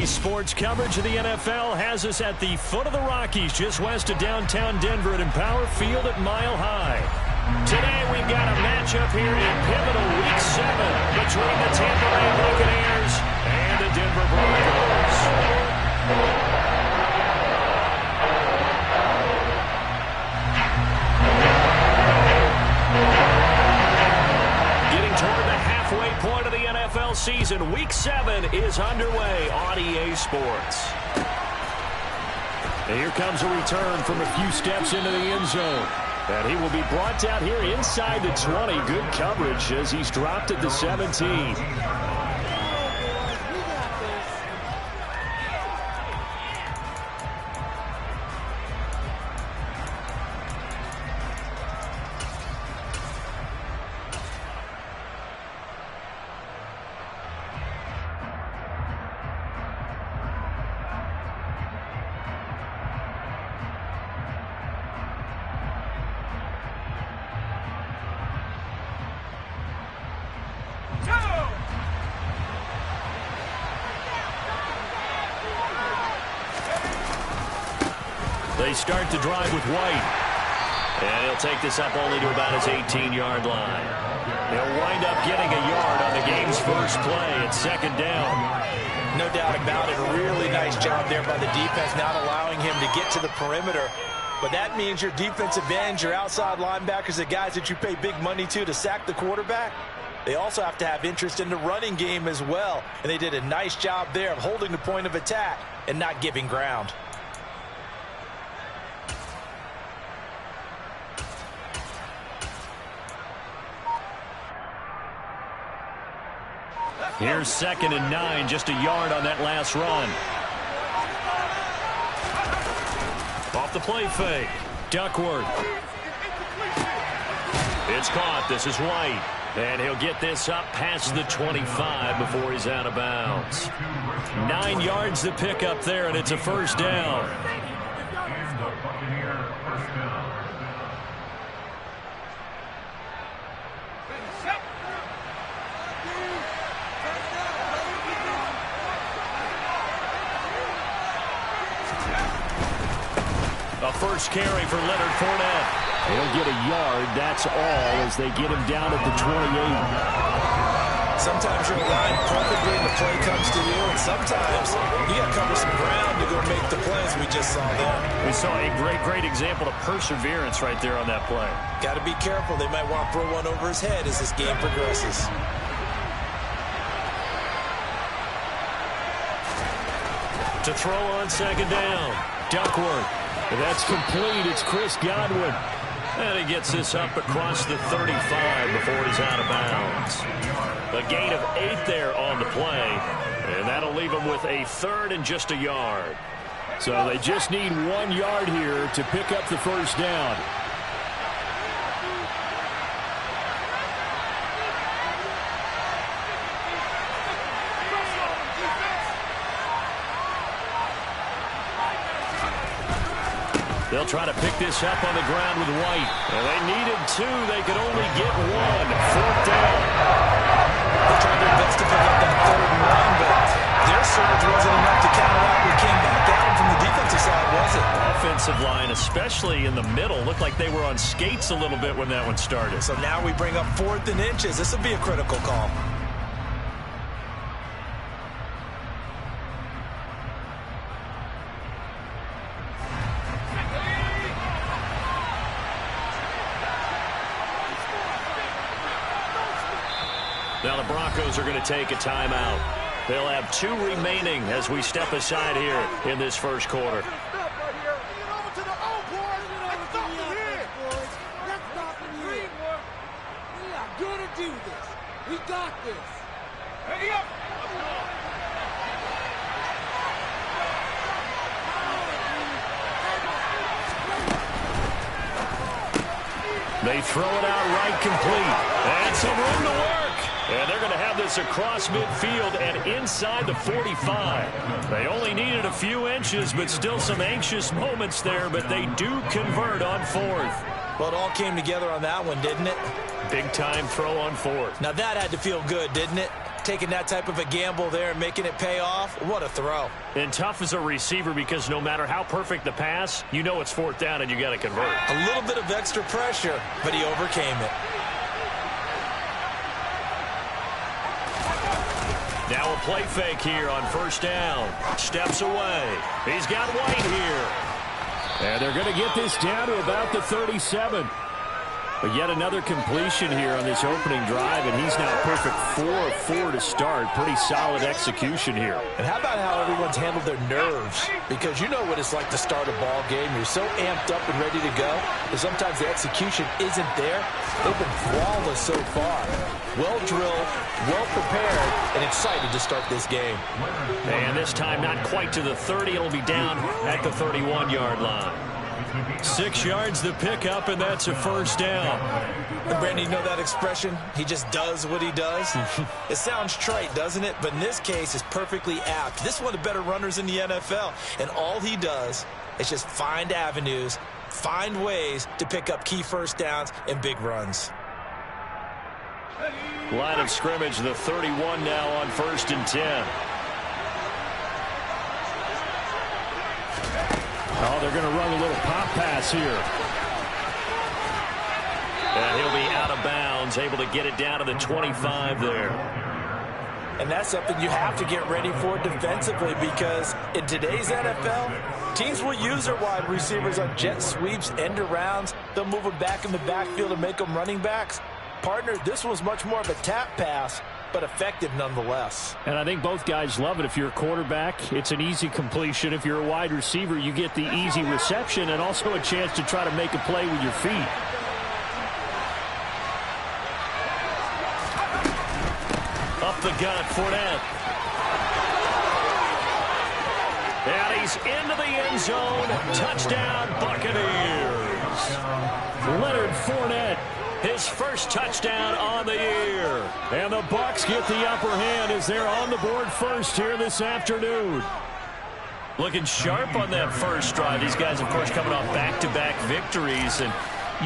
Today's sports coverage of the NFL has us at the foot of the Rockies, just west of downtown Denver at Empower Field at Mile High. Today we've got a matchup here in pivotal Week 7 between the Tampa Bay Buccaneers and the Denver Broncos. Getting toward the halfway point of the NFL season, Week 7 is underway on EA Sports. And here comes a return from a few steps into the end zone. And he will be brought down here inside the 20. Good coverage as he's dropped at the 17. They start to drive with White. And he'll take this up only to about his 18-yard line. He'll wind up getting a yard on the game's first play at second down. No doubt about it. A really nice job there by the defense, not allowing him to get to the perimeter. But that means your defensive ends, your outside linebackers, the guys that you pay big money to sack the quarterback, they also have to have interest in the running game as well. And they did a nice job there of holding the point of attack and not giving ground. Here's 2nd and 9, just a yard on that last run. Off the play fake. Duckworth. It's caught. This is White. And he'll get this up past the 25 before he's out of bounds. 9 yards to pick up there, and it's a first down. A first carry for Leonard Fournette. He'll get a yard, that's all, as they get him down at the 28. Sometimes you're aligned perfectly and the play comes to you, and sometimes you got to cover some ground to go make the plays we just saw there. We saw a great example of perseverance right there on that play. Got to be careful. They might want to throw one over his head as this game progresses. To throw on second down, Duckworth. That's complete. It's Chris Godwin. And he gets this up across the 35 before he's out of bounds. A gain of 8 there on the play. And that'll leave him with a 3rd and just a yard. So they just need 1 yard here to pick up the first down. They'll try to pick this up on the ground with White. And they needed 2. They could only get 1. 4th down. They tried their best to pick up that 3rd and 1, but their surge wasn't enough to counteract what came back at them from the defensive side, was it? Offensive line, especially in the middle, looked like they were on skates a little bit when that one started. So now we bring up 4th and inches. This will be a critical call. Now the Broncos are going to take a timeout. They'll have 2 remaining as we step aside here in this first quarter. They throw it out right complete. And some room to work. And they're going to have this across midfield and inside the 45. They only needed a few inches, but still some anxious moments there, but they do convert on 4th. Well, it all came together on that one, didn't it? Big time throw on 4th. Now that had to feel good, didn't it? taking that type of a gamble there and making it pay off. What a throw. And tough as a receiver because no matter how perfect the pass, you know it's 4th down and you got to convert. A little bit of extra pressure, but he overcame it. Now a play fake here on 1st down. Steps away. He's got White here. And they're going to get this down to about the 37. But yet another completion here on this opening drive, and he's now perfect 4 of 4 to start. Pretty solid execution here. And how about how everyone's handled their nerves? Because you know what it's like to start a ball game. You're so amped up and ready to go that sometimes the execution isn't there. They've been flawless so far. Well drilled, well prepared, and excited to start this game. And this time not quite to the 30. It'll be down at the 31-yard line. 6 yards the pickup, and that's a 1st down. And Brandon, you know that expression? He just does what he does? It sounds trite, doesn't it? But in this case, it's perfectly apt. This is one of the better runners in the NFL, and all he does is just find avenues, find ways to pick up key 1st downs and big runs. Line of scrimmage, the 31 now on 1st and 10. Oh, they're going to run a little pop pass here. And he'll be out of bounds, able to get it down to the 25 there. And that's something you have to get ready for defensively, because in today's NFL, teams will use their wide receivers on jet sweeps, end arounds. They'll move them back in the backfield and make them running backs. Partner, this was much more of a tap pass, but effective nonetheless. And I think both guys love it. If you're a quarterback, it's an easy completion. If you're a wide receiver, you get the easy reception and also a chance to try to make a play with your feet. Up the gut, Fournette. And he's into the end zone. Touchdown, Buccaneers. Leonard Fournette. His first touchdown on the year. And the Bucs get the upper hand as they're on the board first here this afternoon. Looking sharp on that first drive. These guys, of course, coming off back-to-back victories. And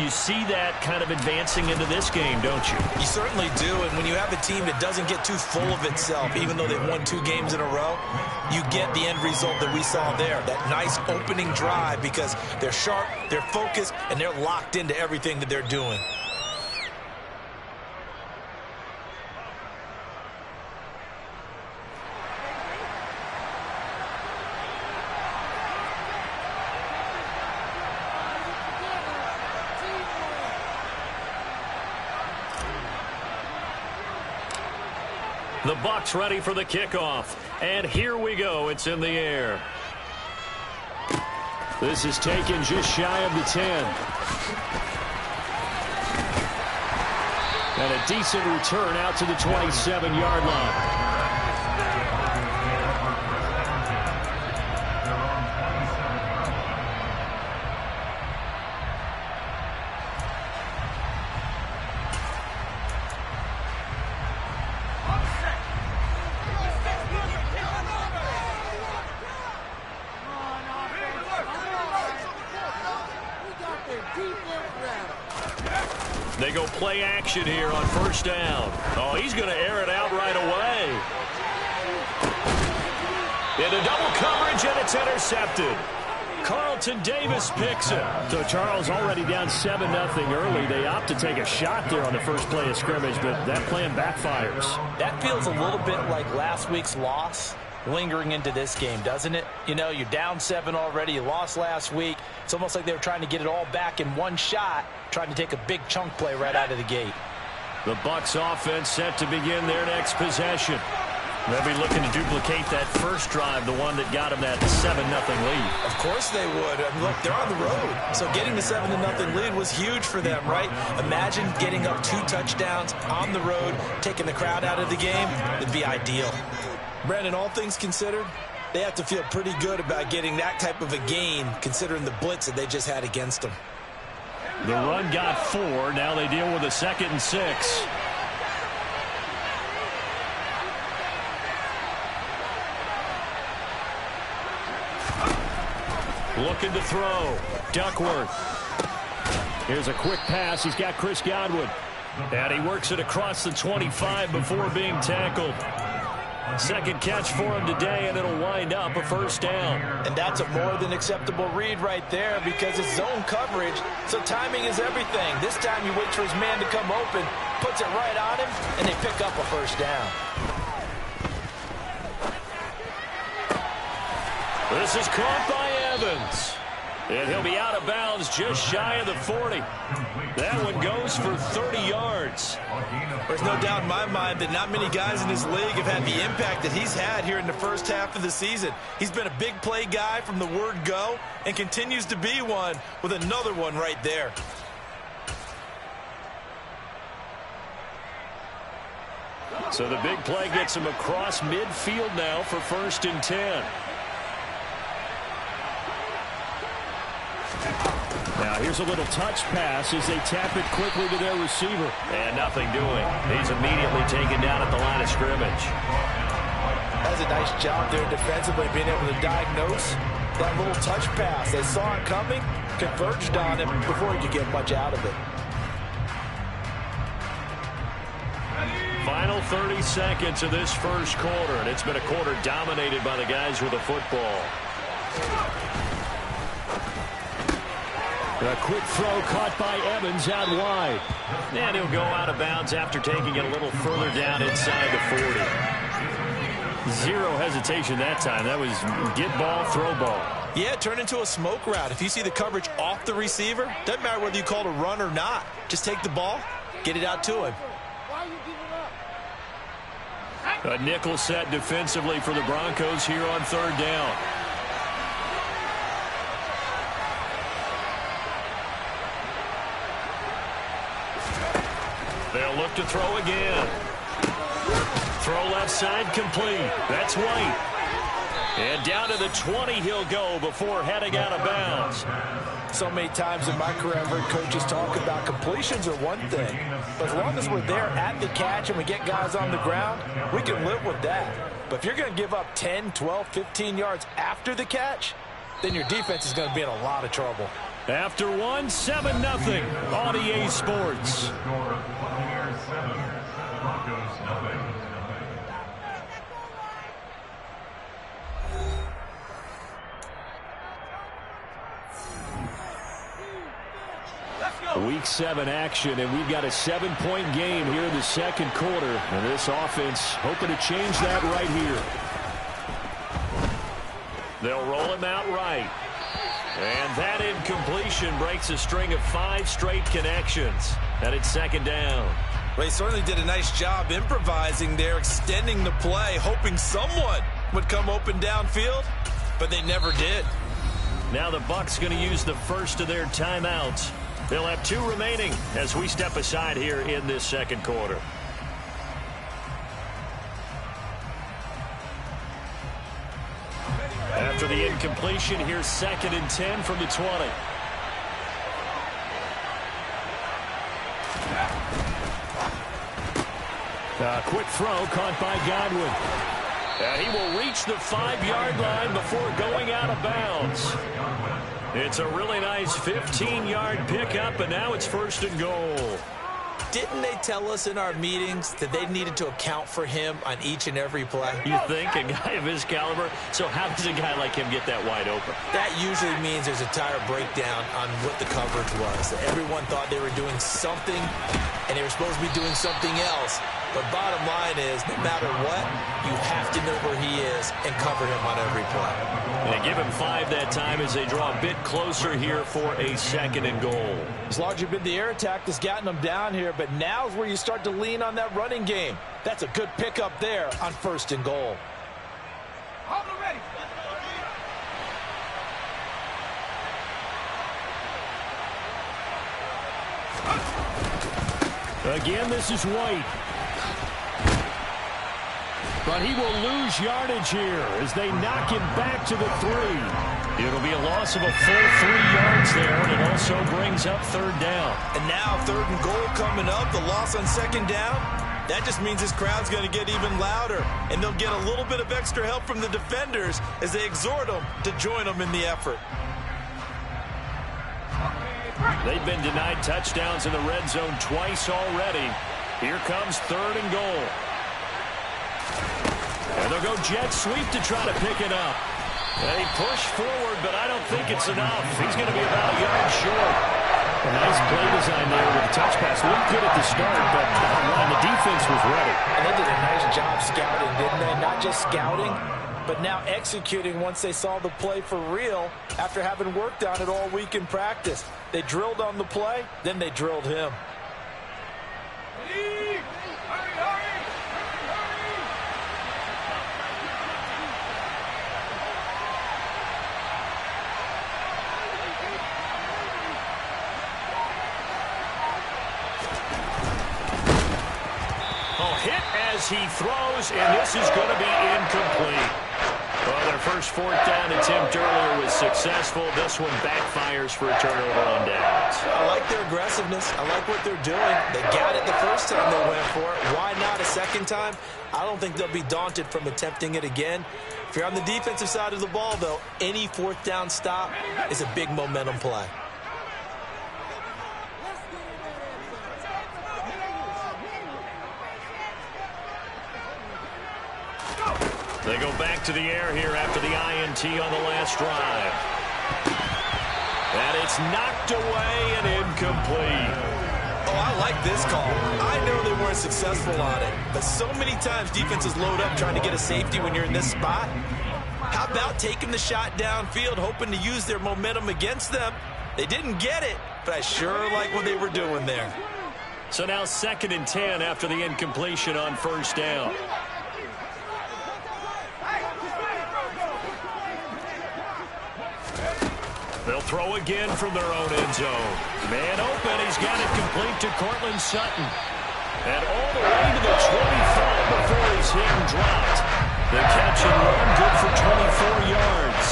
you see that kind of advancing into this game, don't you? You certainly do. And when you have a team that doesn't get too full of itself, even though they've won 2 games in a row, you get the end result that we saw there. That nice opening drive, because they're sharp, they're focused, and they're locked into everything that they're doing. The Bucs ready for the kickoff. And here we go. It's in the air. This is taken just shy of the 10. And a decent return out to the 27-yard line. They go play action here on 1st down. Oh, he's going to air it out right away. Into double coverage, and it's intercepted. Carlton Davis picks it. So Charles already down 7-0 early. They opt to take a shot there on the first play of scrimmage, but that plan backfires. That feels a little bit like last week's loss lingering into this game, doesn't it? You know, you're down 7 already. You lost last week. It's almost like they were trying to get it all back in one shot, trying to take a big chunk play right out of the gate. The Bucs offense set to begin their next possession. They'll be looking to duplicate that first drive, the one that got them that 7-0 lead. Of course they would. I mean, look, they're on the road. So getting the 7-0 lead was huge for them, right? Imagine getting up 2 touchdowns on the road, taking the crowd out of the game. It'd be ideal. Brandon, all things considered, they have to feel pretty good about getting that type of a gain, considering the blitz that they just had against them. The run got 4. Now they deal with a 2nd and 6. Looking to throw. Duckworth. Here's a quick pass. He's got Chris Godwin. And he works it across the 25 before being tackled. Second catch for him today, and it'll wind up a first down. And that's a more than acceptable read right there because it's zone coverage, so timing is everything. This time you wait for his man to come open, puts it right on him, and they pick up a first down. This is caught by Evans. And he'll be out of bounds just shy of the 40. That one goes for 30 yards. There's no doubt in my mind that not many guys in this league have had the impact that he's had here in the first half of the season. He's been a big play guy from the word go and continues to be one with another one right there. So the big play gets him across midfield now for 1st and 10. Now here's a little touch pass as they tap it quickly to their receiver. And nothing doing. He's immediately taken down at the line of scrimmage. That's a nice job there defensively, being able to diagnose that little touch pass. They saw it coming, converged on him before he could get much out of it. Final 30 seconds of this first quarter, and it's been a quarter dominated by the guys with the football. A quick throw caught by Evans out wide. And he'll go out of bounds after taking it a little further down inside the 40. Zero hesitation that time. That was get ball, throw ball. Yeah, turn into a smoke route. If you see the coverage off the receiver, doesn't matter whether you call it a run or not. Just take the ball, get it out to him. A nickel set defensively for the Broncos here on 3rd down. They'll look to throw again. Throw left side complete. That's White. And down to the 20 he'll go before heading out of bounds. So many times in my career I've heard coaches talk about completions are one thing. But as long as we're there at the catch and we get guys on the ground, we can live with that. But if you're going to give up 10, 12, 15 yards after the catch, then your defense is going to be in a lot of trouble. After one, 7-0 on EA Sports. Week 7 action, and we've got a 7-point game here in the second quarter. And this offense hoping to change that right here. They'll roll him out right. And that incompletion breaks a string of 5 straight connections. And it's 2nd down. Well, he certainly did a nice job improvising there, extending the play, hoping someone would come open downfield, but they never did. Now the Bucs going to use the first of their timeouts. They'll have 2 remaining as we step aside here in this second quarter. After the incompletion, here's 2nd and 10 from the 20. A quick throw caught by Godwin. And he will reach the 5-yard line before going out of bounds. It's a really nice 15-yard pickup, and now it's 1st and goal. Didn't they tell us in our meetings that they needed to account for him on each and every play? You think? A guy of his caliber? So how does a guy like him get that wide open? That usually means there's a tire breakdown on what the coverage was. Everyone thought they were doing something, and they were supposed to be doing something else. But bottom line is, no matter what, you have to know where he is and cover him on every play. They give him 5 that time as they draw a bit closer here for a 2nd and goal. As large as the air attack that's gotten them down here, but now's where you start to lean on that running game. That's a good pickup there on 1st and goal. Again, this is White. But he will lose yardage here as they knock him back to the 3. It'll be a loss of a full 3 yards there, and it also brings up 3rd down. And now 3rd and goal coming up, the loss on 2nd down. That just means this crowd's going to get even louder, and they'll get a little bit of extra help from the defenders as they exhort them to join them in the effort. They've been denied touchdowns in the red zone twice already. Here comes 3rd and goal. And they'll go jet sweep to try to pick it up. They push forward, but I don't think it's enough. He's going to be about a yard short. A nice play design there with the touch pass. Looked good at the start, but the defense was ready. And they did a nice job scouting, didn't they? Not just scouting, but now executing once they saw the play for real after having worked on it all week in practice. They drilled on the play, then they drilled him. As he throws, and this is going to be incomplete. Well, their first 4th down attempt earlier was successful. This one backfires for a turnover on downs. I like their aggressiveness. I like what they're doing. They got it the first time they went for it. Why not a second time? I don't think they'll be daunted from attempting it again. If you're on the defensive side of the ball, though, any 4th down stop is a big momentum play. They go back to the air here after the INT on the last drive. And it's knocked away and incomplete. Oh, I like this call. I know they weren't successful on it, but so many times defenses load up trying to get a safety when you're in this spot. How about taking the shot downfield, hoping to use their momentum against them? They didn't get it, but I sure like what they were doing there. So now 2nd and 10 after the incompletion on 1st down. They'll throw again from their own end zone. Man open. He's got it complete to Cortland Sutton. And all the way to the 25 before he's hit and dropped. The catch and run good for 24 yards.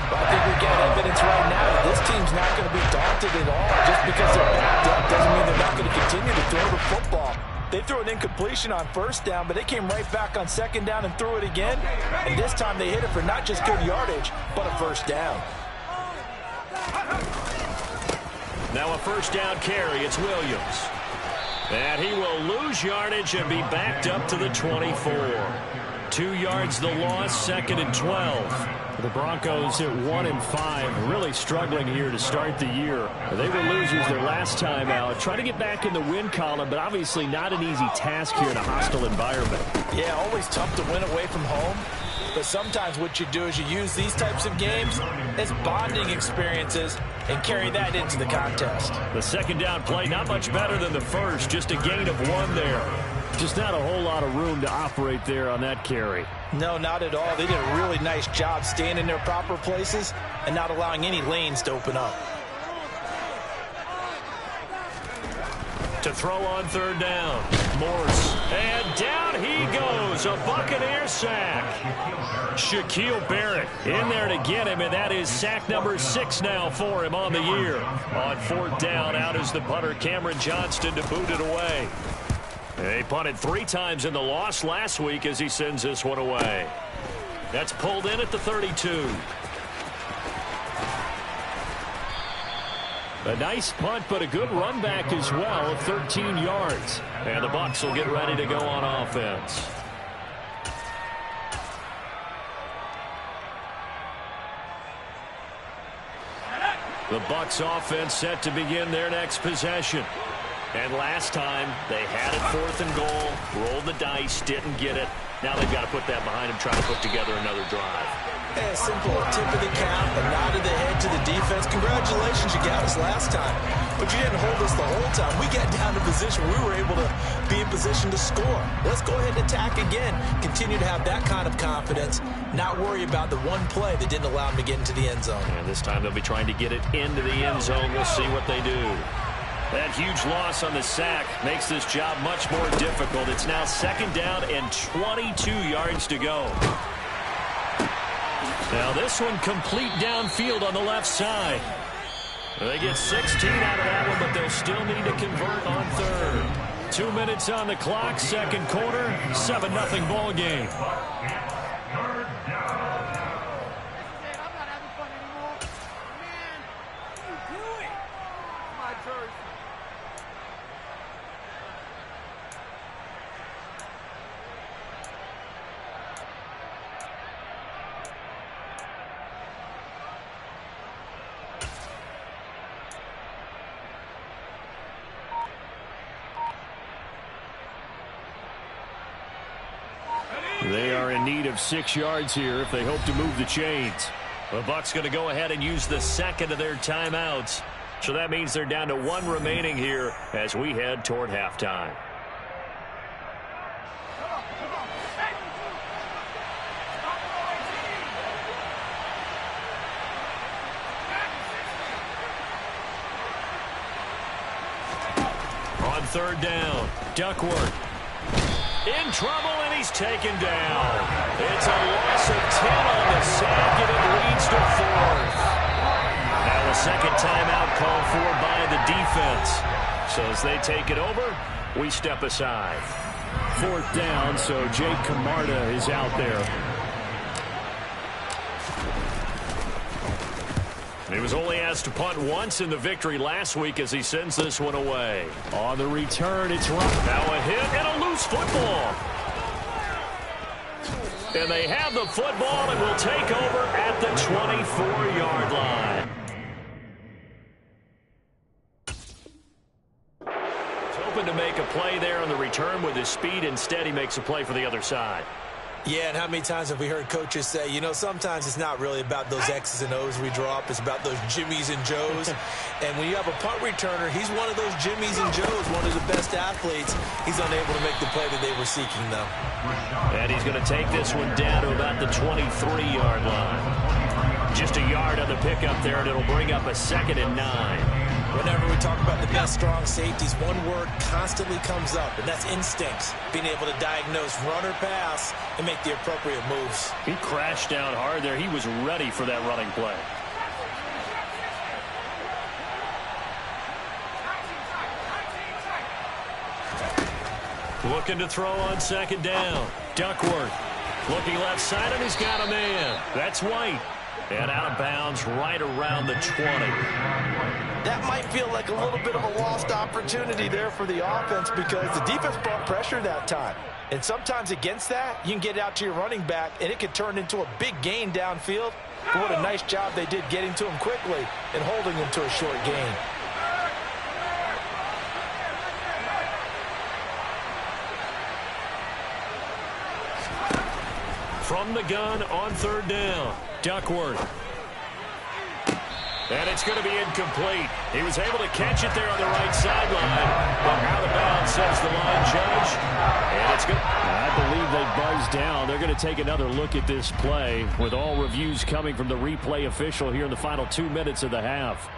But I think we got evidence right now that this team's not going to be daunted at all. Just because they're backed up doesn't mean they're not going to continue to throw the football. They threw an incompletion on 1st down, but they came right back on 2nd down and threw it again. And this time they hit it for not just good yardage, but a 1st down. Now a 1st down carry. It's Williams. And he will lose yardage and be backed up to the 24. 2 yards the loss, 2nd and 12. The Broncos at 1-5, really struggling here to start the year. They were losers their last time out. Trying to get back in the win column, but obviously not an easy task here in a hostile environment. Yeah, always tough to win away from home. But sometimes what you do is you use these types of games as bonding experiences and carry that into the contest. The 2nd down play, not much better than the first, just a gain of 1 there. Just not a whole lot of room to operate there on that carry. No, not at all. They did a really nice job staying in their proper places and not allowing any lanes to open up. To throw on 3rd down. Morse. And down he goes. A Buccaneer sack. Shaquille Barrett in there to get him, and that is sack number 6 now for him on the year. On 4th down, out is the punter, Cameron Johnston, to boot it away. He punted 3 times in the loss last week as he sends this one away. That's pulled in at the 32. A nice punt, but a good run back as well, 13 yards. And the Bucs will get ready to go on offense. The Bucs offense set to begin their next possession. And last time, they had it 4th and goal, rolled the dice, didn't get it. Now they've got to put that behind them, try to put together another drive. Yeah, simple tip of the cap, a nod of the head to the defense. Congratulations, you got us last time. But you didn't hold us the whole time. We got down to position. We were able to be in position to score. Let's go ahead and attack again. Continue to have that kind of confidence. Not worry about the one play that didn't allow them to get into the end zone. And this time they'll be trying to get it into the end zone. We'll see what they do. That huge loss on the sack makes this job much more difficult. It's now 2nd down and 22 yards to go. Now this one complete downfield on the left side. They get 16 out of that one, but they'll still need to convert on 3rd. 2 minutes on the clock, 2nd quarter, 7-0 ball game. need of 6 yards here if they hope to move the chains. The Bucs going to go ahead and use the second of their timeouts. So that means they're down to 1 remaining here as we head toward halftime. On third down, Duckworth. In trouble, and he's taken down. It's a loss of 10 on the sack, and it leads to 4th. Now a second timeout called for by the defense. So as they take it over, we step aside. 4th down, so Jake Camarda is out there. He was only asked to punt once in the victory last week as he sends this one away. On the return, it's rough. Now a hit and a loose football. And they have the football and will take over at the 24-yard line. He's hoping to make a play there on the return with his speed. Instead, he makes a play for the other side. Yeah, and how many times have we heard coaches say, you know, sometimes it's not really about those X's and O's we drop. It's about those Jimmies and Joes. And when you have a punt returner, he's one of those Jimmies and Joes, one of the best athletes. He's unable to make the play that they were seeking, though. And he's going to take this one down to about the 23-yard line. Just a yard on the pickup there, and it'll bring up a 2nd and 9. Whenever we talk about the best strong safeties, one word constantly comes up, and that's instincts. Being able to diagnose run or pass and make the appropriate moves. He crashed down hard there. He was ready for that running play. Looking to throw on 2nd down. Duckworth looking left side, and he's got a man. That's White. And out of bounds right around the 20. That might feel like a little bit of a lost opportunity there for the offense because the defense brought pressure that time. And sometimes against that, you can get out to your running back, and it could turn into a big gain downfield. But what a nice job they did getting to him quickly and holding him to a short gain. From the gun on 3rd down, Duckworth. And it's going to be incomplete. He was able to catch it there on the right sideline. But out of bounds, says the line judge. And it's good. I believe they buzzed down. They're going to take another look at this play with all reviews coming from the replay official here in the final 2 minutes of the half.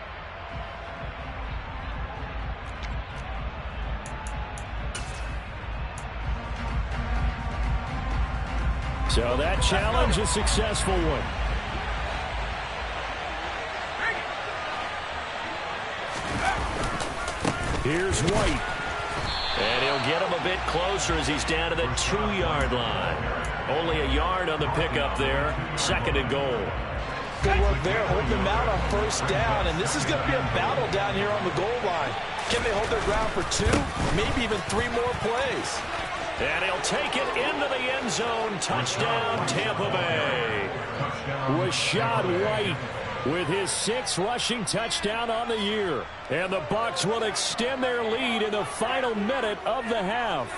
So that challenge, a successful one. Here's White. And he'll get him a bit closer as he's down to the 2-yard line. Only a yard on the pickup there. 2nd and goal. Good work there, holding them out on 1st down. And this is going to be a battle down here on the goal line. Can they hold their ground for 2, maybe even 3 more plays? And he'll take it into the end zone. Touchdown, Tampa Bay. Rachaad White with his 6th rushing touchdown on the year. And the Bucs will extend their lead in the final minute of the half.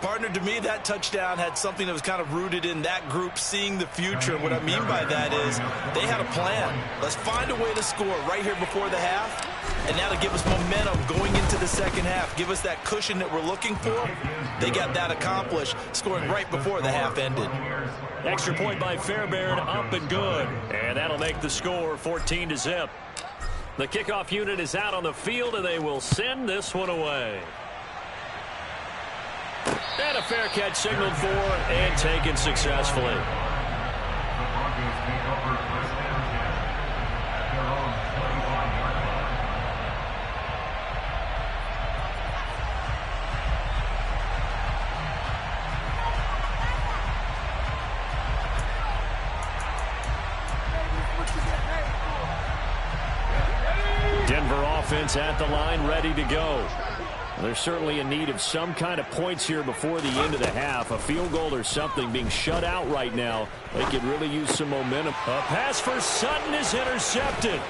Partner, to me, that touchdown had something that was kind of rooted in that group seeing the future. And what I mean by that is they had a plan. Let's find a way to score right here before the half. And that'll give us momentum going into the 2nd half. Give us that cushion that we're looking for. They got that accomplished, scoring right before the half ended. Extra point by Fairbairn, up and good. And that'll make the score 14-0. The kickoff unit is out on the field, and they will send this one away. And a fair catch signaled for and taken successfully. Denver offense at the line, ready to go. There's certainly a need of some kind of points here before the end of the half. A field goal or something being shut out right now. They could really use some momentum. A pass for Sutton is intercepted.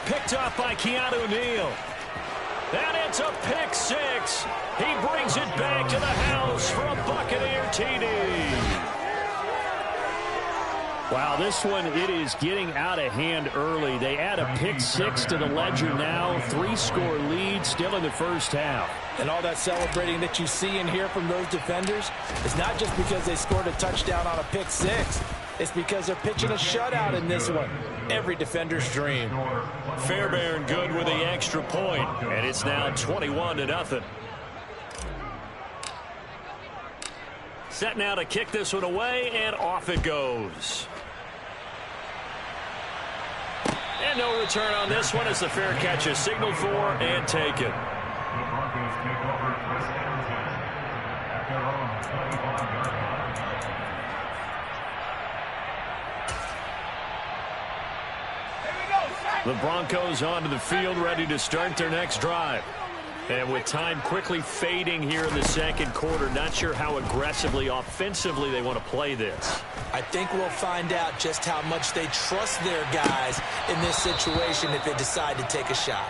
Picked off by Keanu Neal. And it's a pick 6. He brings it back to the house for a Buccaneer TD. Wow, this one, it is getting out of hand early. They add a pick six to the ledger now. 3-score lead still in the first half. And all that celebrating that you see and hear from those defenders is not just because they scored a touchdown on a pick six. It's because they're pitching a shutout in this one. Every defender's dream. Fairbairn good with the extra point, and it's now 21-0. Set now to kick this one away, and off it goes. And no return on this one as the fair catch is signaled for and taken. The Broncos onto the field, ready to start their next drive. And with time quickly fading here in the second quarter, not sure how aggressively, offensively they want to play this. I think we'll find out just how much they trust their guys in this situation if they decide to take a shot.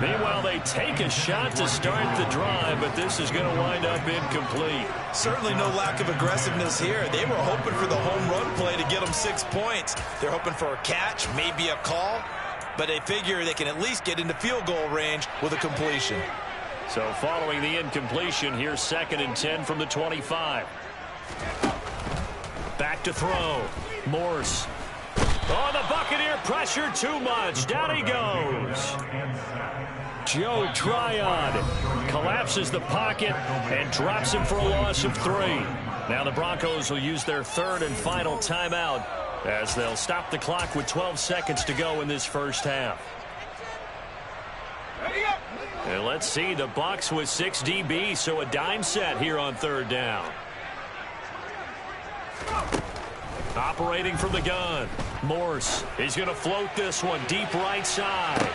Meanwhile, they take a shot to start the drive, but this is going to wind up incomplete. Certainly no lack of aggressiveness here. They were hoping for the home run play to get them 6 points. They're hoping for a catch, maybe a call, but they figure they can at least get into field goal range with a completion. So following the incompletion, here's 2nd and 10 from the 25. Back to throw. Morse. Oh, the Buccaneer pressure too much. Down he goes. Joe Tryon collapses the pocket and drops him for a loss of 3. Now the Broncos will use their 3rd and final timeout as they'll stop the clock with 12 seconds to go in this first half. And let's see, the Bucs with 6 DBs, so a dime set here on 3rd down. Operating from the gun. Morse, he's going to float this one deep right side.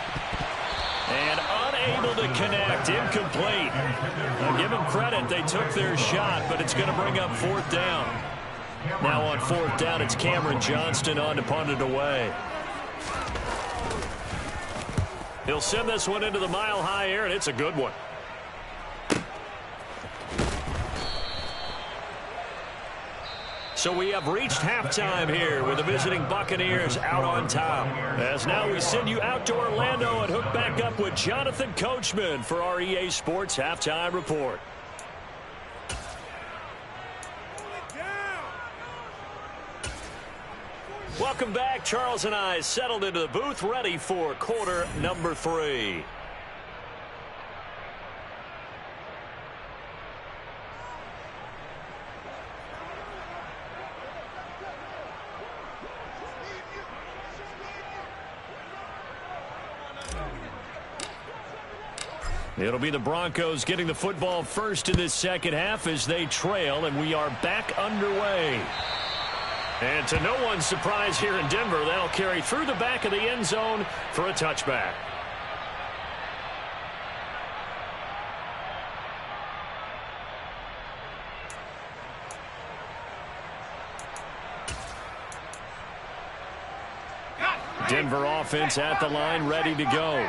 And unable to connect, incomplete. Now give them credit, they took their shot, but it's going to bring up 4th down. Now on 4th down, it's Cameron Johnston on to punt it away. He'll send this one into the mile-high air, and it's a good one. So we have reached halftime here with the visiting Buccaneers out on top. As now we send you out to Orlando and hook back up with Jonathan Coachman for our EA Sports Halftime Report. Welcome back. Charles and I settled into the booth, ready for quarter number 3. It'll be the Broncos getting the football first in this second half as they trail, and we are back underway. And to no one's surprise here in Denver, they'll carry through the back of the end zone for a touchback. Denver offense at the line, ready to go.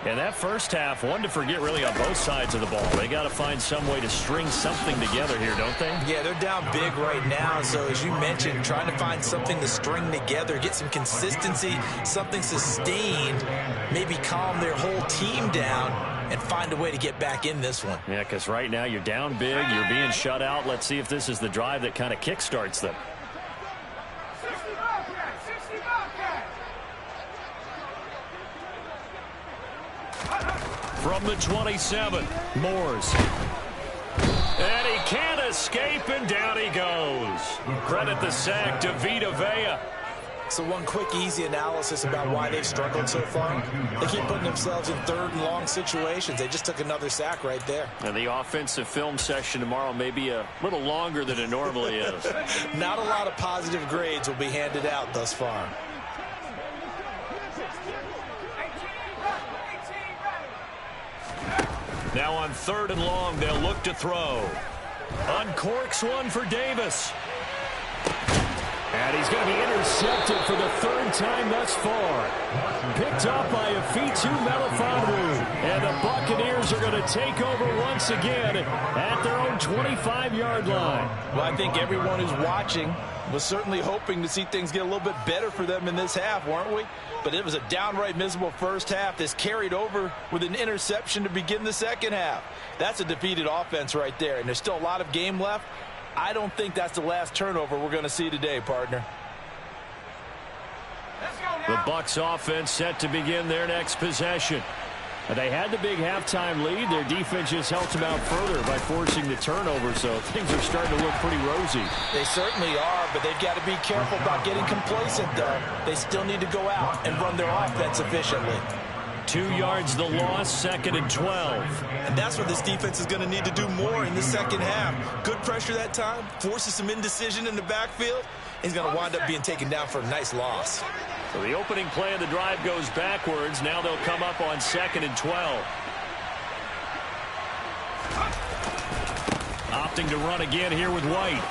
And that first half, one to forget really on both sides of the ball. They got to find some way to string something together here, don't they? Yeah, they're down big right now. So as you mentioned, trying to find something to string together, get some consistency, something sustained, maybe calm their whole team down and find a way to get back in this one. Yeah, because right now you're down big, you're being shut out. Let's see if this is the drive that kind of kickstarts them. From the 27, Morse. And he can't escape, and down he goes. Credit the sack to Vita Vea. So one quick, easy analysis about why they've struggled so far. They keep putting themselves in 3rd and long situations. They just took another sack right there. And the offensive film session tomorrow may be a little longer than it normally is. Not a lot of positive grades will be handed out thus far. Now on 3rd and long, they'll look to throw. Uncorks one for Davis. And he's going to be intercepted for the 3rd time thus far. Picked up by Afitu Melifonwu. And the Buccaneers Broncos are going to take over once again at their own 25-yard line. Well, I think everyone who's watching was certainly hoping to see things get a little bit better for them in this half, weren't we? But it was a downright miserable first half. This carried over with an interception to begin the second half. That's a defeated offense right there, and there's still a lot of game left. I don't think that's the last turnover we're going to see today, partner. The Bucs offense set to begin their next possession. They had the big halftime lead. Their defense just helped them out further by forcing the turnover, so things are starting to look pretty rosy. They certainly are, but they've got to be careful about getting complacent, though. They still need to go out and run their offense efficiently. 2 yards the loss, 2nd and 12. And that's what this defense is going to need to do more in the second half. Good pressure that time, forces some indecision in the backfield. He's going to wind up being taken down for a nice loss. So the opening play of the drive goes backwards. Now they'll come up on 2nd and 12. Opting to run again here with White.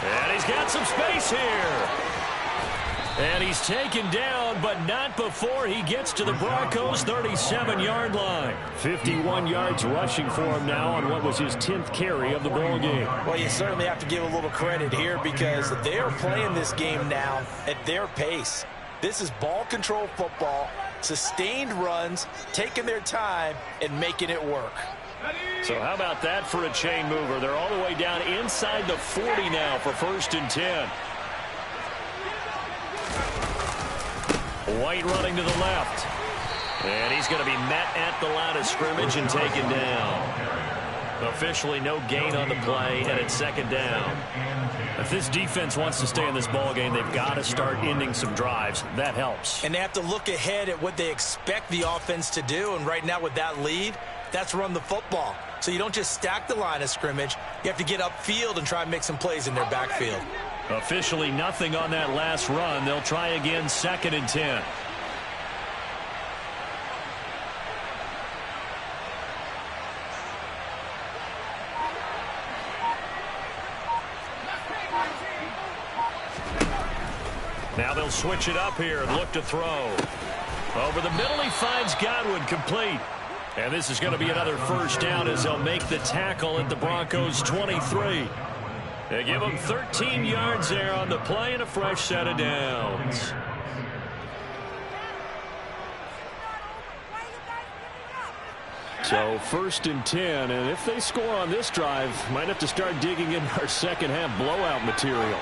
And he's got some space here. And he's taken down, but not before he gets to the Broncos' 37-yard line. 51 yards rushing for him now on what was his 10th carry of the ball game. Well, you certainly have to give a little credit here because they are playing this game now at their pace. This is ball control football, sustained runs, taking their time, and making it work. So how about that for a chain mover? They're all the way down inside the 40 now for 1st and 10. White running to the left. And he's going to be met at the line of scrimmage and taken down. Officially no gain on the play, and it's 2nd down. If this defense wants to stay in this ball game, they've got to start ending some drives. That helps. And they have to look ahead at what they expect the offense to do. And right now with that lead, that's run the football. So you don't just stack the line of scrimmage. You have to get upfield and try and make some plays in their backfield. Officially nothing on that last run. They'll try again 2nd and 10. Now they'll switch it up here and look to throw. Over the middle, he finds Godwin, complete. And this is going to be another 1st down as they'll make the tackle at the Broncos' 23. They give him 13 yards there on the play and a fresh set of downs. So 1st and 10, and if they score on this drive, might have to start digging in our second half blowout material.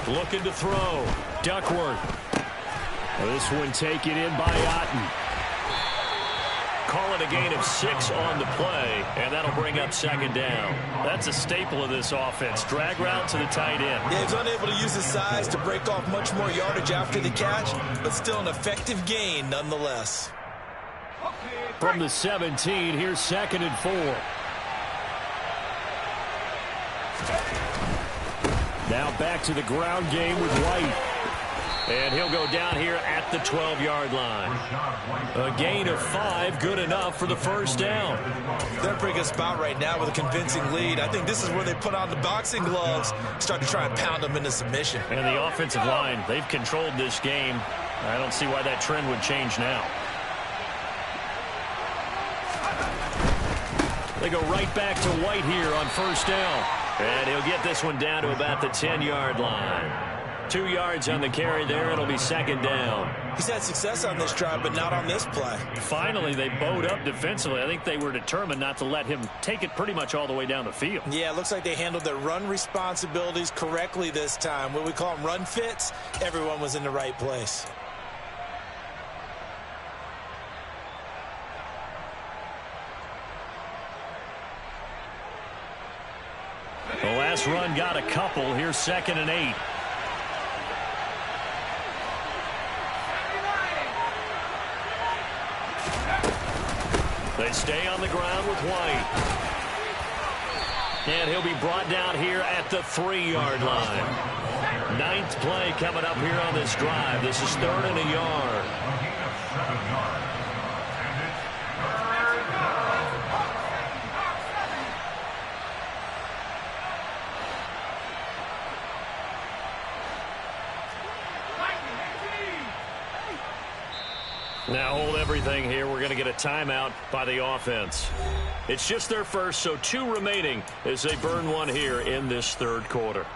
Looking to throw. Duckworth. This one taken in by Otten. Call it a gain of 6 on the play, and that'll bring up 2nd down. That's a staple of this offense. Drag route to the tight end. Yeah, he's unable to use his size to break off much more yardage after the catch, but still an effective gain nonetheless. From the 17, here's 2nd and 4. Now back to the ground game with White. And he'll go down here at the 12-yard line. A gain of 5, good enough for the 1st down. They're in a pretty good spot right now with a convincing lead. I think this is where they put on the boxing gloves, start to try and pound them into submission. And the offensive line, they've controlled this game. I don't see why that trend would change now. They go right back to White here on 1st down. And he'll get this one down to about the 10-yard line. 2 yards on the carry there. It'll be 2nd down. He's had success on this drive, but not on this play. Finally, they bowed up defensively. I think they were determined not to let him take it pretty much all the way down the field. Yeah, it looks like they handled their run responsibilities correctly this time. What we call them run fits, everyone was in the right place. The last run got a couple. Here's 2nd and 8. They stay on the ground with White. And he'll be brought down here at the 3-yard line. 9th play coming up here on this drive. This is 3rd and a yard. Now hold everything here. We're going to get a timeout by the offense. It's just their first, so 2 remaining as they burn one here in this third quarter.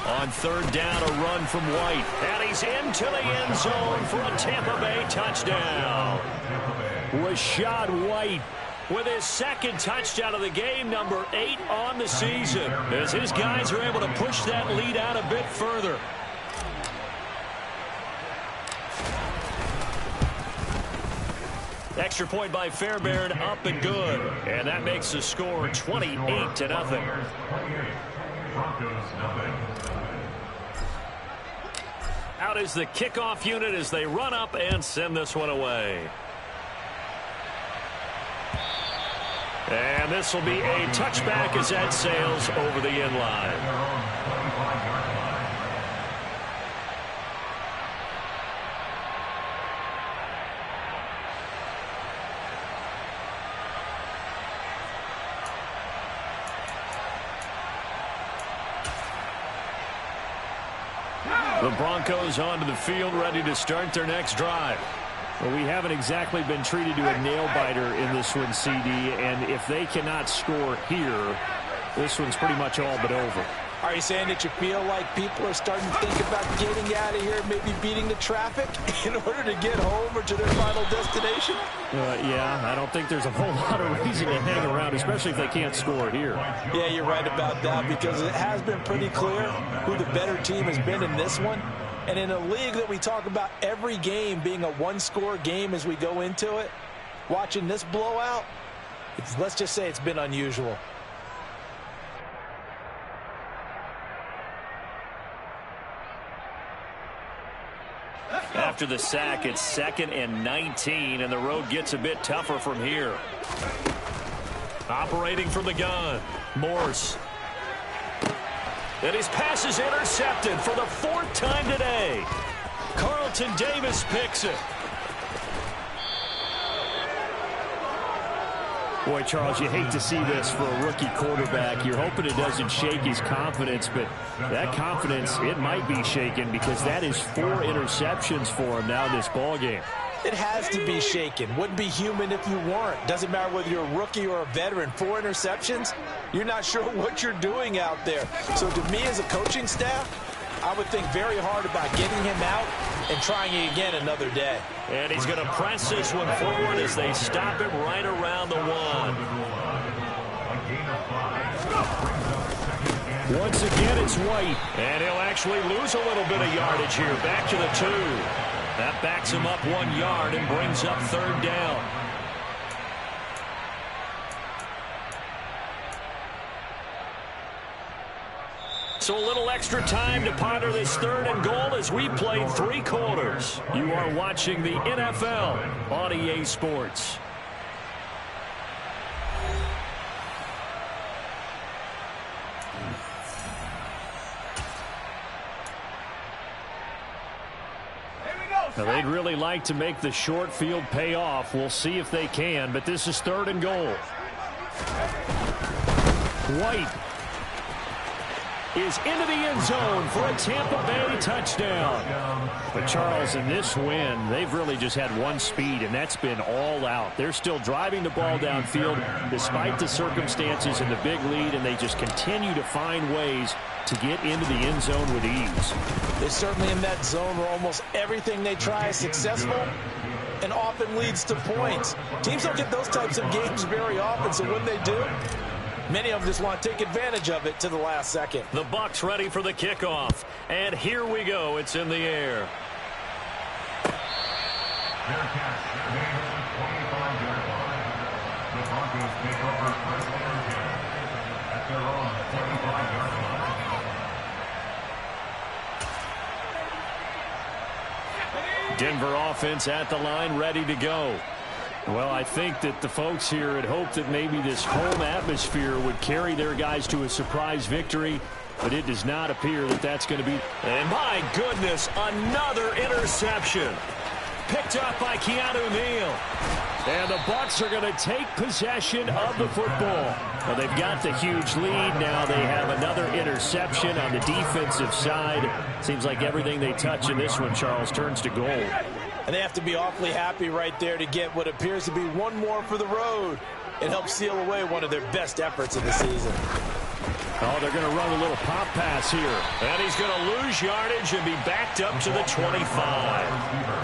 On third down, a run from White. And he's into the end zone for a Tampa Bay touchdown. Rachaad White with his second touchdown of the game, number 8 on the season, as his guys are able to push that lead out a bit further. Extra point by Fairbairn, up and good. And that makes the score 28-0. Out is the kickoff unit as they run up and send this one away. And this will be a touchback as that sails over the end line. The Broncos onto the field, ready to start their next drive. Well, we haven't exactly been treated to a nail-biter in this one, CD, and if they cannot score here, this one's pretty much all but over. Are you saying that you feel like people are starting to think about getting out of here, maybe beating the traffic in order to get home or to their final destination? Yeah, I don't think there's a whole lot of reason to hang around, especially if they can't score here. Yeah, you're right about that, because it has been pretty clear who the better team has been in this one. And in a league that we talk about every game being a one-score game as we go into it, watching this blowout, let's just say it's been unusual. After the sack, it's 2nd and 19, and the road gets a bit tougher from here. Operating from the gun, Morse. And his pass is intercepted for the 4th time today. Carlton Davis picks it. Boy, Charles, you hate to see this for a rookie quarterback. You're hoping it doesn't shake his confidence, but that confidence, it might be shaken because that is 4 interceptions for him now in this ballgame. It has to be shaken. Wouldn't be human if you weren't. Doesn't matter whether you're a rookie or a veteran. 4 interceptions, you're not sure what you're doing out there. So to me as a coaching staff, I would think very hard about getting him out and trying it again another day. And he's going to press this one forward as they stop it right around the 1. Once again, it's White. And he'll actually lose a little bit of yardage here. Back to the 2. That backs him up 1 yard and brings up 3rd down. So a little extra time to ponder this 3rd and goal as we played 3 quarters. You are watching the NFL on EA Sports. Now, they'd really like to make the short field pay off. We'll see if they can, but this is 3rd and goal. White is into the end zone for a Tampa Bay touchdown. But Charles, in this win, they've really just had one speed, and that's been all out. They're still driving the ball downfield despite the circumstances and the big lead, and they just continue to find ways to get into the end zone with ease. They're certainly in that zone where almost everything they try is successful and often leads to points. Teams don't get those types of games very often, so when they do, many of them just want to take advantage of it to the last second. The Bucs ready for the kickoff. And here we go. It's in the air. Their catch made at the 25-yard line. The Broncos take over first and 10 at their own 25-yard line. Denver offense at the line, ready to go. Well, I think that the folks here had hoped that maybe this home atmosphere would carry their guys to a surprise victory, but it does not appear that that's going to be. And my goodness, another interception. Picked up by Keanu Neal. And the Bucs are going to take possession of the football. Well, they've got the huge lead. Now they have another interception on the defensive side. Seems like everything they touch in this one, Charles, turns to gold. And they have to be awfully happy right there to get what appears to be one more for the road. It helps seal away one of their best efforts of the season. Oh, they're going to run a little pop pass here. And he's going to lose yardage and be backed up to the 25.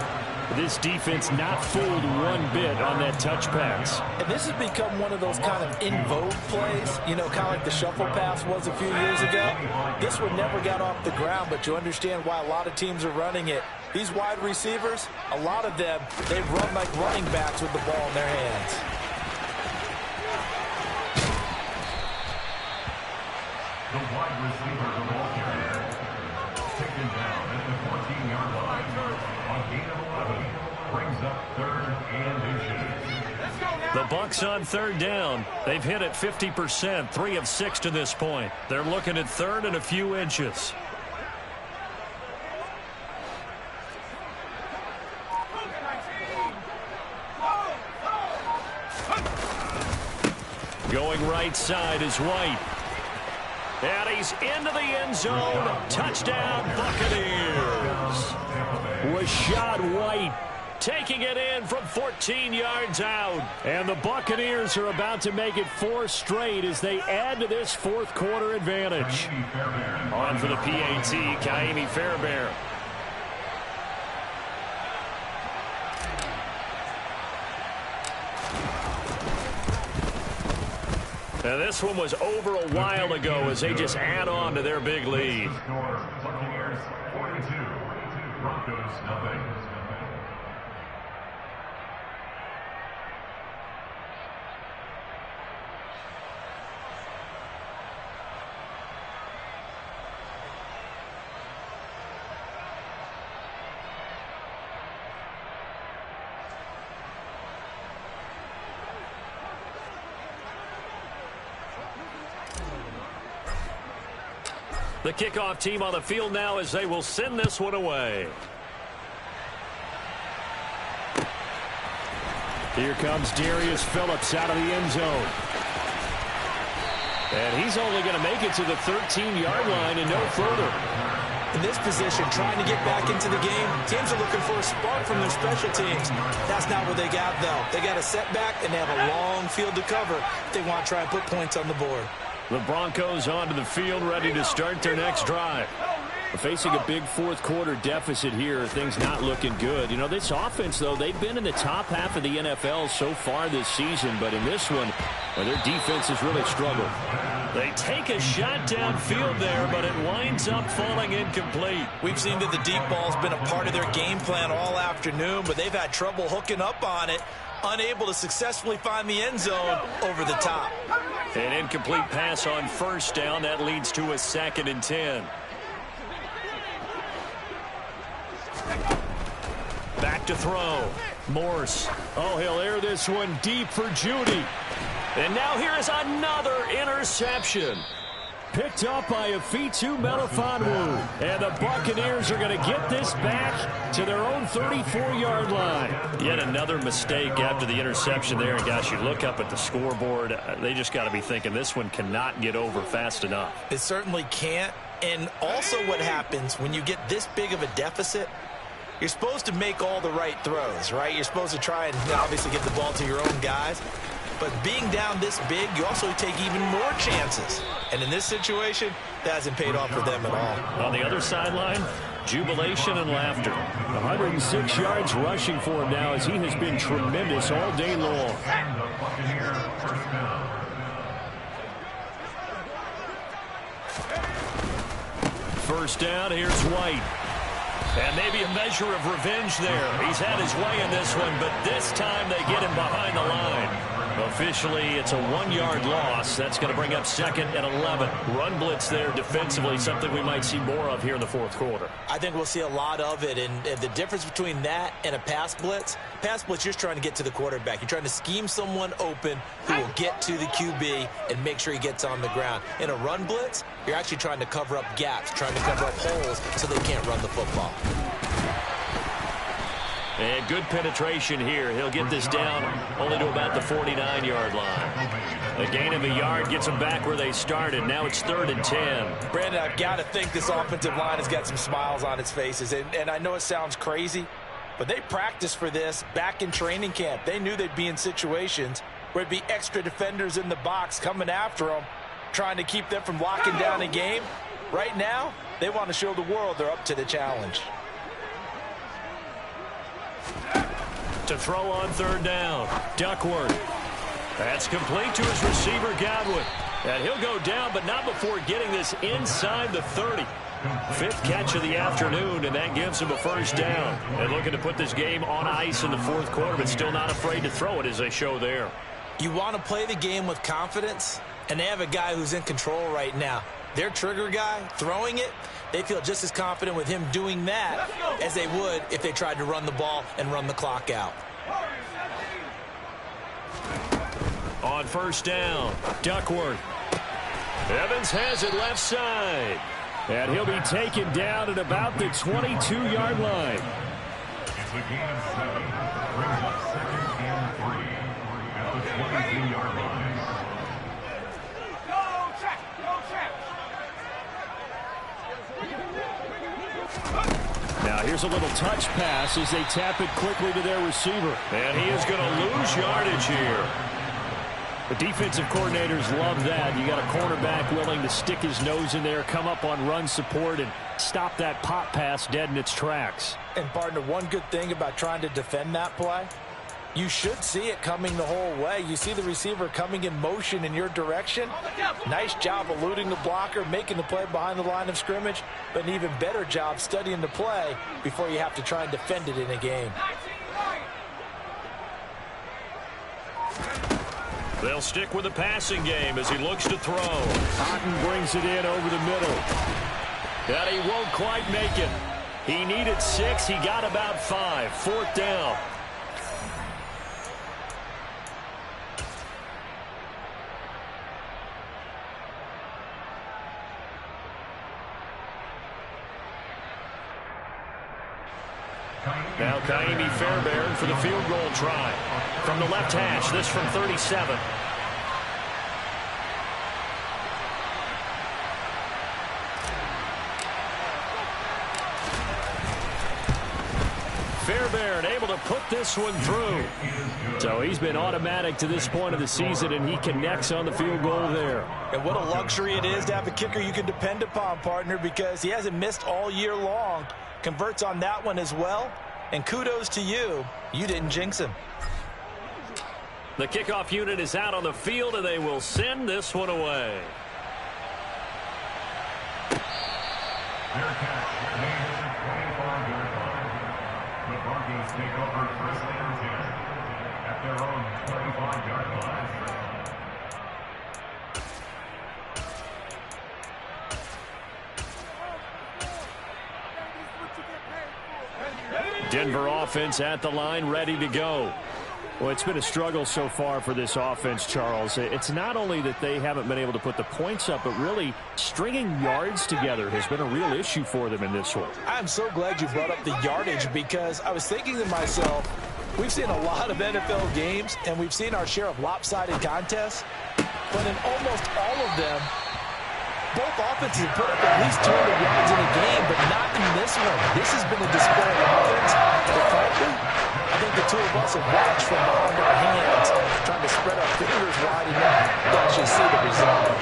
This defense not fooled one bit on that touch pass. And this has become one of those kind of in vogue plays, you know, kind of like the shuffle pass was a few years ago. This one never got off the ground, but you understand why a lot of teams are running it. These wide receivers, a lot of them, they run like running backs with the ball in their hands. The wide receiver, the ball carrier, taken down at the 14-yard line. On gain of 11, brings up 3rd and inches. The Bucs on 3rd down. They've hit it 50%, 3 of 6 to this point. They're looking at 3rd and a few inches. Going right side is White. And he's into the end zone. Touchdown, Buccaneers. Rachaad White taking it in from 14 yards out. And the Buccaneers are about to make it 4 straight as they add to this 4th quarter advantage. On for the PAT, Ka'imi Fairbairn. And this one was over a while ago as they just add on to their big lead. Buccaneers 42, Broncos nothing. The kickoff team on the field now as they will send this one away. Here comes Darius Phillips out of the end zone. And he's only going to make it to the 13-yard line and no further. In this position, trying to get back into the game, teams are looking for a spark from their special teams. That's not what they got, though. They got a setback, and they have a long field to cover if they want to try and put points on the board. The Broncos onto the field, ready to start their next drive. Facing a big 4th quarter deficit here, things not looking good. You know, this offense, though, they've been in the top half of the NFL so far this season, but in this one, well, their defense has really struggled. They take a shot downfield there, but it winds up falling incomplete. We've seen that the deep ball's been a part of their game plan all afternoon, but they've had trouble hooking up on it, unable to successfully find the end zone over the top. An incomplete pass on 1st down. That leads to a 2nd and 10. Back to throw. Morse. Oh, he'll air this one deep for Judy. And now here is another interception. Picked up by Afitu Melifonwu. And the Buccaneers are going to get this back to their own 34-yard line. Yet another mistake after the interception there. And, gosh, you look up at the scoreboard. They just got to be thinking this one cannot get over fast enough. It certainly can't. And also what happens when you get this big of a deficit, you're supposed to make all the right throws, right? You're supposed to try and obviously get the ball to your own guys. But being down this big, you also take even more chances. And in this situation, that hasn't paid off for them at all. On the other sideline, jubilation and laughter. 106 yards rushing for him now as he has been tremendous all day long. First down, here's White. And maybe a measure of revenge there. He's had his way in this one, but this time they get him behind the line. Officially, it's a 1-yard loss. That's going to bring up 2nd and 11. Run blitz there defensively, something we might see more of here in the 4th quarter. I think we'll see a lot of it, and the difference between that and a pass blitz, you're just trying to get to the quarterback. You're trying to scheme someone open who will get to the QB and make sure he gets on the ground. In a run blitz, you're actually trying to cover up gaps, trying to cover up holes so they can't run the football. And good penetration here. He'll get this down only to about the 49-yard line. A gain of a yard gets them back where they started. Now it's 3rd and 10. Brandon, I've got to think this offensive line has got some smiles on its faces. And I know it sounds crazy, but they practiced for this back in training camp. They knew they'd be in situations where there'd be extra defenders in the box coming after them, trying to keep them from locking down a game. Right now, they want to show the world they're up to the challenge. To throw on 3rd down, Duckworth. That's complete to his receiver, Godwin. And he'll go down, but not before getting this inside the 30. 5th catch of the afternoon, and that gives him a 1st down. And looking to put this game on ice in the 4th quarter, but still not afraid to throw it, as they show there. You want to play the game with confidence, and they have a guy who's in control right now. Their trigger guy, throwing it, they feel just as confident with him doing that as they would if they tried to run the ball and run the clock out. On 1st down, Duckworth. Evans has it left side. And he'll be taken down at about the 22-yard line. It's a gain of 7. Brings up 2nd and 3 at the 22-yard line. Now here's a little touch pass as they tap it quickly to their receiver. And he is going to lose yardage here. The defensive coordinators love that. You got a cornerback willing to stick his nose in there, come up on run support, and stop that pop pass dead in its tracks. And, partner, one good thing about trying to defend that play, you should see it coming the whole way. You see the receiver coming in motion in your direction. Nice job eluding the blocker, making the play behind the line of scrimmage, but an even better job studying the play before you have to try and defend it in a game. They'll stick with the passing game as he looks to throw. Otten brings it in over the middle. But he won't quite make it. He needed 6. He got about 5. 4th down. Now Kaimi Fairbairn for the field goal try. From the left hash, this from 37. Fairbairn able to put this one through. So he's been automatic to this point of the season, and he connects on the field goal there. And what a luxury it is to have a kicker you can depend upon, partner, because he hasn't missed all year long. Converts on that one as well. And kudos to you. You didn't jinx him. The kickoff unit is out on the field, and they will send this one away. Their catch made at the 25-yard line. The Vikings take over 1st and 10 at their own 25-yard line. Denver offense at the line, ready to go. Well, it's been a struggle so far for this offense, Charles. It's not only that they haven't been able to put the points up, but really stringing yards together has been a real issue for them in this one. I'm so glad you brought up the yardage, because I was thinking to myself, we've seen a lot of NFL games, and we've seen our share of lopsided contests, but in almost all of them, both offenses have put up at least 200 yards in a game, but not in this one. This has been a display of offense. But frankly, I think the two of us have watched from behind our hands, trying to spread our fingers wide enough to actually see the result.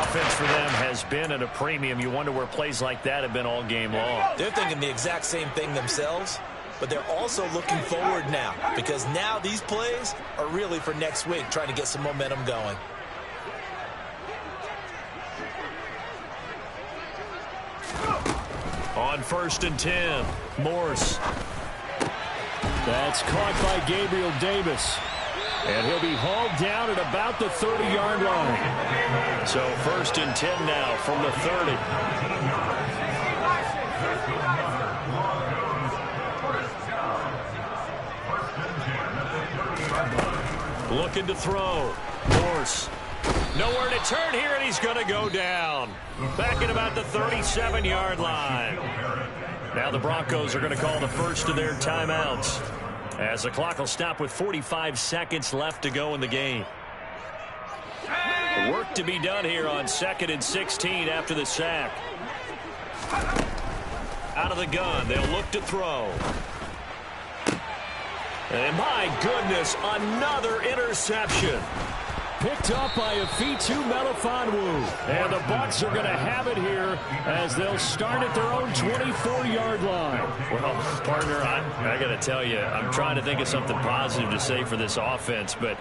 Offense for them has been at a premium. You wonder where plays like that have been all game long. They're thinking the exact same thing themselves, but they're also looking forward now, because now these plays are really for next week, trying to get some momentum going. On 1st and 10, Morse. That's caught by Gabriel Davis. And he'll be hauled down at about the 30-yard line. So 1st and 10 now from the 30. Looking to throw. Morse. Nowhere to turn here, and he's going to go down. Back at about the 37-yard line. Now the Broncos are going to call the first of their timeouts, as the clock will stop with 45 seconds left to go in the game. Work to be done here on 2nd and 16 after the sack. Out of the gun, they'll look to throw. And my goodness, another interception. Picked up by Afitu Melifonwu. And the Bucs are going to have it here as they'll start at their own 24-yard line. Well, partner, I got to tell you, I'm trying to think of something positive to say for this offense, but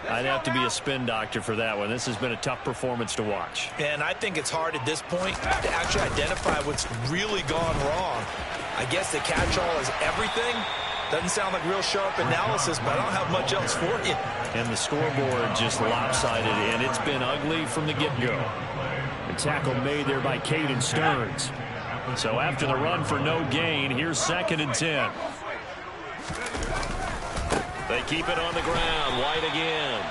I'd have to be a spin doctor for that one. This has been a tough performance to watch. And I think it's hard at this point to actually identify what's really gone wrong. I guess the catch-all is everything. Doesn't sound like real sharp analysis, but I don't have much else for you. And the scoreboard just lopsided, and it's been ugly from the get-go. The tackle made there by Caden Stearns. So after the run for no gain, here's 2nd and 10. They keep it on the ground. White again.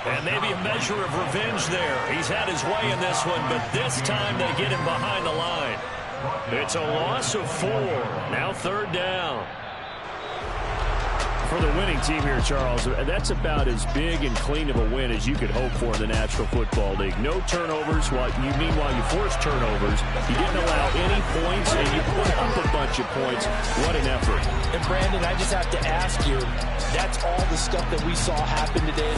And maybe a measure of revenge there. He's had his way in this one, but this time they get him behind the line. It's a loss of 4. Now 3rd down. For the winning team here, Charles, that's about as big and clean of a win as you could hope for in the National Football League. No turnovers. Meanwhile, you forced turnovers. You didn't allow any points, and you put up a bunch of points. What an effort. And, Brandon, I just have to ask you, that's all the stuff that we saw happen today.